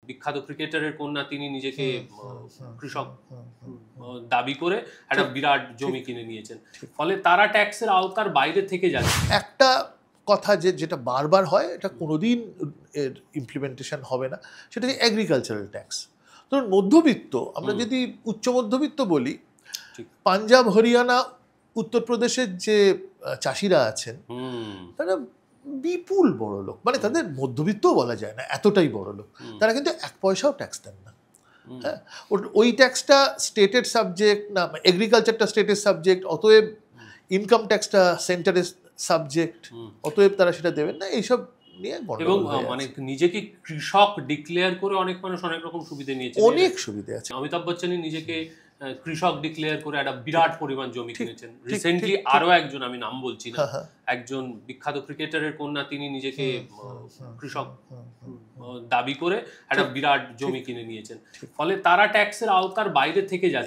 বিখ্যাত ক্রিকেটারের কন্যা, তিনি নিজেকে কৃষক দাবি করে একটা বিরাট জমি কিনে নিয়েছেন, ফলে তারা ট্যাক্সের আওতার বাইরে থেকে যাচ্ছে। একটা কথা যেটা বারবার হয়, এটা কোনোদিন এর ইমপ্লিমেন্টেশন হবে না, সেটা হচ্ছে এগ্রিকালচারাল ট্যাক্স। ধরুন মধ্যবিত্ত, আমরা যদি উচ্চ মধ্যবিত্ত বলি, পাঞ্জাব, হরিয়ানা, উত্তরপ্রদেশের যে চাষিরা আছেন তারা বিপুল বড় লোক, মানে তাদের মধ্যবিত্তও বলা যায় না, এতটাই বড় লোক। তারা কিন্তু এক পয়সাও ট্যাক্স দেন না। হ্যাঁ, ওই ট্যাক্সটা স্টেটের সাবজেক্ট না, এগ্রিকালচারটা স্টেটের সাবজেক্ট, অতএব ইনকাম ট্যাক্সটা সেন্টারের সাবজেক্ট, অতএব তারা সেটা দেবেন না। এইসব নিয়ে এবং মানে নিজেকে কৃষক ডিক্লেয়ার করে অনেক মানুষ অনেক রকম সুবিধা নিয়েছে, অনেক সুবিধা আছে। অমিতাভ বচ্চনই নিজেকে কৃষক ডিক্লেয়ার করে একটা বিরাট পরিমাণ জমি কিনেছেন। রিসেন্টলি আরো একজন, আমি নাম বলছি না, একজন বিখ্যাত ক্রিকেটারের কন্যা, তিনি নিজেকে কৃষক দাবি করে একটা বিরাট জমি কিনে নিয়েছেন, ফলে তারা ট্যাক্সের আওতার বাইরে থেকে যাচ্ছে।